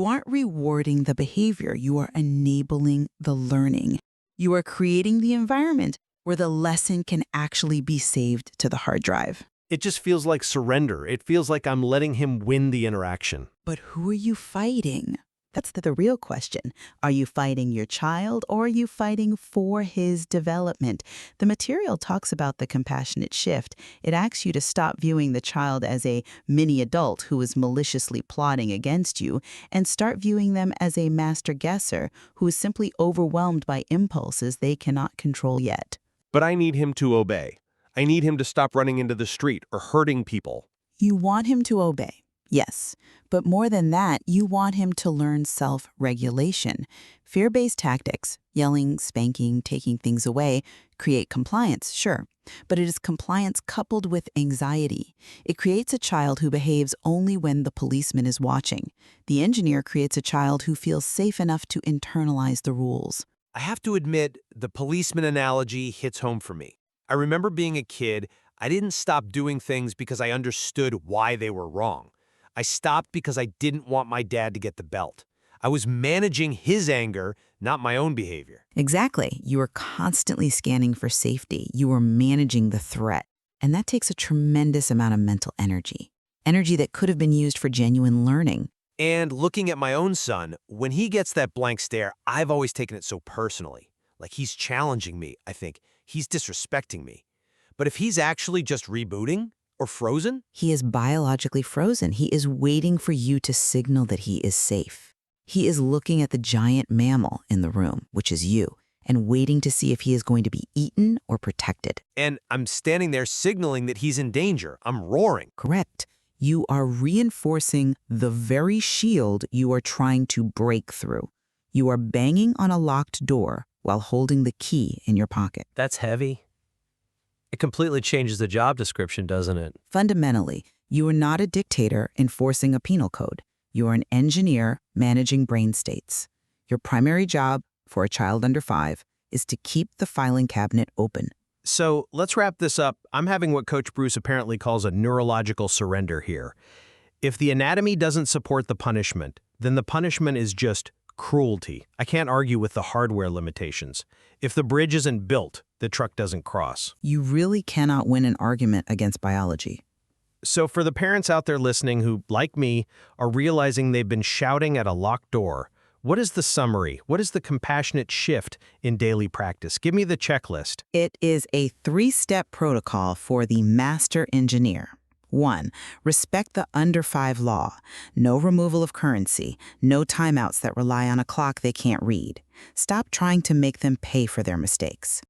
You aren't rewarding the behavior, you are enabling the learning. You are creating the environment where the lesson can actually be saved to the hard drive. It just feels like surrender. It feels like I'm letting him win the interaction. But who are you fighting? That's the real question. Are you fighting your child or are you fighting for his development? The material talks about the compassionate shift. It asks you to stop viewing the child as a mini adult who is maliciously plotting against you and start viewing them as a master guesser who is simply overwhelmed by impulses they cannot control yet. But I need him to obey. I need him to stop running into the street or hurting people. You want him to obey. Yes, but more than that, you want him to learn self-regulation. Fear-based tactics, yelling, spanking, taking things away, create compliance, sure, but it is compliance coupled with anxiety. It creates a child who behaves only when the policeman is watching. The engineer creates a child who feels safe enough to internalize the rules. I have to admit, the policeman analogy hits home for me. I remember being a kid, I didn't stop doing things because I understood why they were wrong. I stopped because I didn't want my dad to get the belt. I was managing his anger, not my own behavior. Exactly. You are constantly scanning for safety. You are managing the threat. And that takes a tremendous amount of mental energy. Energy that could have been used for genuine learning. And looking at my own son, when he gets that blank stare, I've always taken it so personally. Like he's challenging me, I think. He's disrespecting me. But if he's actually just rebooting, or frozen? He is biologically frozen. He is waiting for you to signal that he is safe. He is looking at the giant mammal in the room, which is you, and waiting to see if he is going to be eaten or protected. And I'm standing there signaling that he's in danger. I'm roaring. Correct. You are reinforcing the very shield you are trying to break through. You are banging on a locked door while holding the key in your pocket. That's heavy. It completely changes the job description, doesn't it? Fundamentally, you are not a dictator enforcing a penal code. You are an engineer managing brain states. Your primary job for a child under 5 is to keep the filing cabinet open. So let's wrap this up. I'm having what Coach Bruce apparently calls a neurological surrender here. If the anatomy doesn't support the punishment, then the punishment is just cruelty. I can't argue with the hardware limitations. If the bridge isn't built, the truck doesn't cross. You really cannot win an argument against biology. So for the parents out there listening who, like me, are realizing they've been shouting at a locked door, what is the summary? What is the compassionate shift in daily practice? Give me the checklist. It is a 3-step protocol for the master engineer. 1. Respect the under 5 law. No removal of currency. No timeouts that rely on a clock they can't read. Stop trying to make them pay for their mistakes.